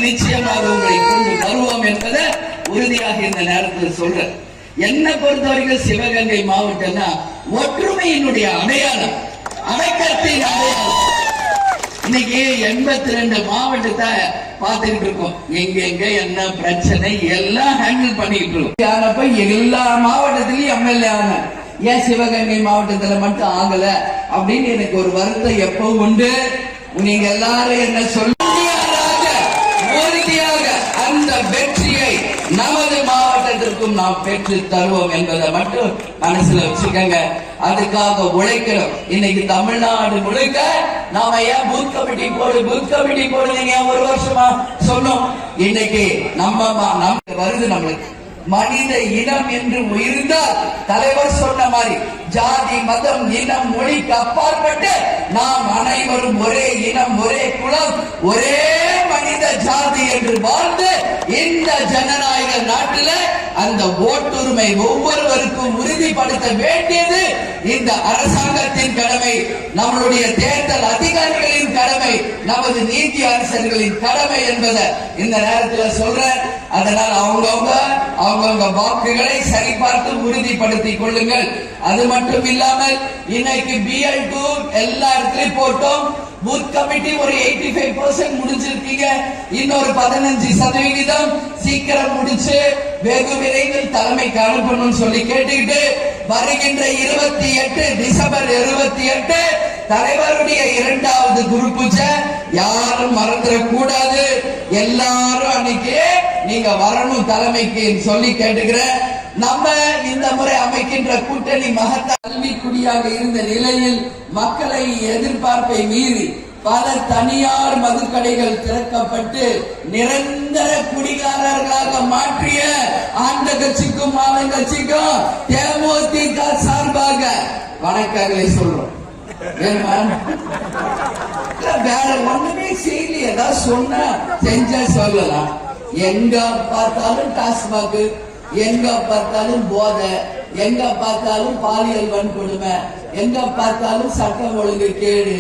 நிச்சயமாக உங்களை கொண்டு வருவோம் என்பதை உறுதியாக இந்த நேரத்தில் சொல்றேன். என்ன பொறுத்தவரைக்கும் சிவகங்கை மாவட்டம்னா ஒற்றுமையினுடைய அடையாளம், அடைக்கத்தின் அடையாளம். இன்னைக்கு 82 மாவட்டத்தை பார்த்துக்கிட்டு இருக்கோம். எங்க என்ன பிரச்சனை எல்லாம் ஹேண்டில் பண்ணிட்டு இருக்கோம். எல்லா மாவட்டத்திலயும் எம்எல்ஏ ஆன, ஏன் சிவகங்கை மாவட்டத்துல மட்டும் ஆகல அப்படின்னு எனக்கு ஒரு வருத்தம் எப்போ உண்டு. நீங்க எல்லாரும் என்ன சொல்ல உறுதியாக அந்த வெற்றியை நமது மாவட்டத்திற்கும் நாம் பெற்று தருவோம் என்பதை மட்டும் மனசுல வச்சுக்கங்க. அதுக்காக உழைக்கிறோம். இன்னைக்கு தமிழ்நாடு முழுக்க நாம ஏன் பூத் கமிட்டி போடுங்க ஒரு வருஷமா சொன்னோம். இன்னைக்கு நம்ம வருது நம்மளுக்கு மனித இனம் என்று இருந்தால் தலைவர் சொன்ன மாதிரி ஜாதி மதம் இனம் மொழிக்கு அப்பாற்பட்டு நாம் அனைவரும் ஒரே இனம் ஒரே குலம் ஒரே மனித ஜாதி என்று வாழ்ந்து இந்த ஜனநாயக நாட்டில் அந்த ஓட்டுரிமை ஒவ்வொருவருக்கும் உறுதிப்படுத்த வேண்டியது இந்த அரசாங்கத்தின் கடமை, நம்மளுடைய தேர்தல் அதிகாரிகளின் கடமை, நமது நீதி அரசர்களின் கடமை என்பதை இந்த நேரத்தில் சொல்றேன். அதனால் அவங்கவுங்க வாக்குகளை சரிபார்த்து உறுதிப்படுத்திக் கொள்ளுங்கள். அது மட்டும் இல்லாமல் இன்னைக்கு BL2 எல்லா இடத்துலயும் போட்டோம். பூத் கமிட்டி ஒரு 85% முடிஞ்சிருக்கீங்க. இன்னொரு 15% சீக்கிரம் முடிச்சு வெகு விரைவில் தலைமைக்கு அனுப்பணும்னு சொல்லி கேட்டுக்கிட்டு வருகின்ற 28 டிசம்பர் 28 தலைவருடைய 2வது குரு பூஜை யாரும் மறந்துடக்கூடாது. எல்லாரும் அன்னைக்கு நீங்க வரணும் தலைமைக்கு சொல்லி கேட்டுக்கிறேன். நம்ம இந்த முறை அமைக்கின்ற கூட்டணி மகத்த கல்விக்குடியாக இருந்த நிலையில் மக்களை எதிர்பார்ப்பை மீறி பல தனியார் மதுக்கடைகள் திறக்கப்பட்டு நிரந்தர குடிகாரர்களாக மாற்றிய அந்த கட்சிக்கும் ஆளுங்கட்சிக்கும் தேமுதிக சார்பாக வணக்கங்களை சொல்றோம். வேற ஒண்ணுமே செய்யல, ஏதாவது சொன்ன செஞ்ச சொல்லலாம். எங்க பார்த்தாலும் டாஸ்மாக், எங்க பார்த்தாலும் போதை, எங்க பார்த்தாலும் பாலியல் வன்கொடுமை, எங்க பார்த்தாலும் சட்டம் ஒழுங்கு கேடு,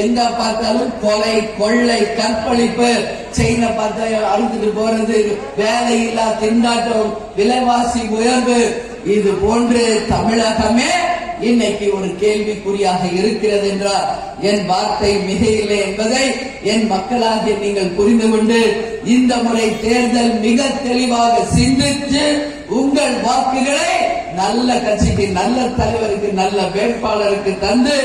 எங்க பார்த்தாலும் கொலை கொள்ளை கற்பழிப்பு, செயினை பார்த்தா அழுத்துட்டு போறது, வேலையில்லா திண்டாட்டம், விலைவாசி உயர்வு, இது போன்று தமிழகமே இன்னைக்கு ஒரு கேள்விக்குறியாக இருக்கிறது என்றால் என் வார்த்தை மிகையில்லை என்பதை என் மக்களாகிய நீங்கள் புரிந்து கொண்டு இந்த முறை தேர்தல் மிக தெளிவாக சிந்தித்து உங்கள் வாக்குகளை நல்ல கட்சிக்கு, நல்ல தலைவருக்கு, நல்ல வேட்பாளருக்கு தந்து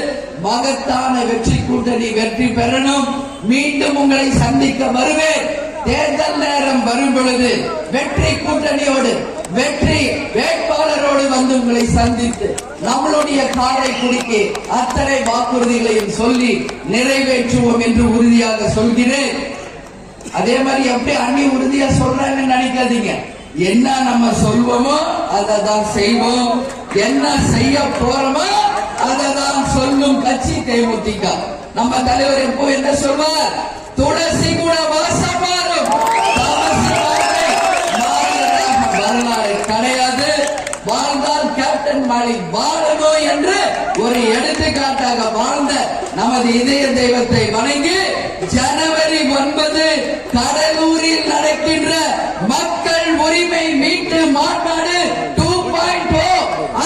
மகத்தான வெற்றி கூட்டணி வெற்றி பெறணும். மீண்டும் உங்களை சந்திக்க வருவேன். தேர்தல் நேரம் வரும் பொழுது வெற்றி கூட்டணியோடு வெற்றி வேட்பாளரோடு வந்து உங்களை சந்தித்து நம்மளுடைய காரைக்குடிக்கு அத்தனை வாக்குறுதிகளையும் சொல்லி நிறைவேற்றுவோம் என்று உறுதியாக சொல்கிறேன். அதே மாதிரி எப்படி அண்ணி உறுதியா சொல்றாங்கன்னு நினைக்காதீங்க. என்ன நம்ம சொல்வோமோ அதை தான் செய்வோம், என்ன செய்ய போறோமோ அதை தான் சொல்லும் கட்சி தேமுதிக. நம்ம தலைவர் எப்போ என்ன சொல்வார்? துளசி கூட வாசம் மாறும், வரலாறு கிடையாது. வாழ்ந்தால் கேப்டன் மாலை வாழணும் என்று ஒரு எடுத்துக்காட்டாக வாழ்ந்த நமது இதய தெய்வத்தை வணங்கி ஜனவரி 9 கடலூரில் நடக்கின்ற மக்கள் உரிமை மீட்டு மாநாடு 2.0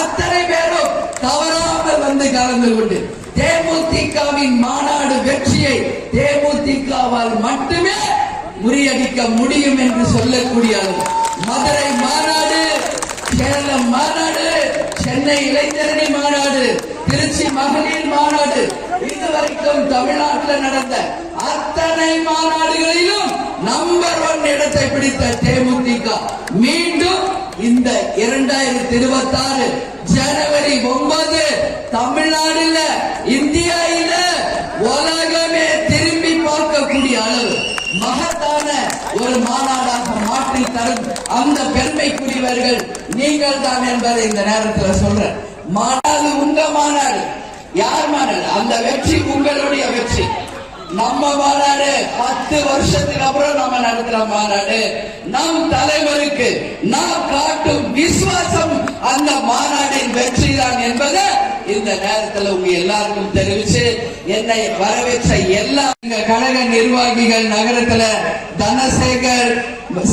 அத்தனை பேரும் தவறாமல் வந்து கலந்து கொண்டு தேமுதிகவின் மாநாடு வெற்றியை தேமுதிகவால் மட்டுமே முறியடிக்க முடியும் என்று சொல்லக்கூடிய மதுரை மாநாடு, சேலம் மாநாடு, சென்னை இளைஞரணி மாநாடு, திருச்சி மகளிர் மாநாடு, இதுவரைக்கும் தமிழ்நாட்டில் நடந்த அத்தனை மாநாடுகளிலும் நம்பர் 1 இடத்தை பிடித்த தேமுதிக மீண்டும் இந்த 2026 ஜனவரி 9 தமிழ்நாடுல இந்தியாவில உலகமே திரும்பி பார்க்கக்கூடிய அளவு மகத்தான ஒரு மாநாடாக மாற்றி தரும் அந்த பெருமைக்குரியவர்கள் நீங்கள் தான் என்பதை இந்த நேரத்தில் சொல்றேன். மாநாடு உங்க மாநாடு, யார் மாநாடு? அந்த வெற்றி உங்களுடைய வெற்றி. நம்ம மாநாடு 10 வருஷத்துக்கு அப்புறம் நம்ம நடத்துற மாநாடு. நம் தலைவருக்கு நாம் காட்டும் விசுவாசம் அந்த மாநாடின் வெற்றி தான் என்பதை இந்த நேரத்தில் உங்க எல்லாருக்கும் தெரிவிச்சு என்னை வரவேற்ற எல்லா கழக நிர்வாகிகள், நகரத்துல தனசேகர்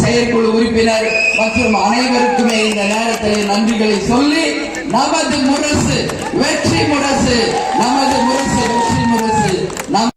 செயற்குழு உறுப்பினர் மற்றும் அனைவருக்குமே இந்த நேரத்தில் நன்றிகளை சொல்லி, நமது முரசு வெற்றி முரசு, நமது முரசு வெற்றி முரசு.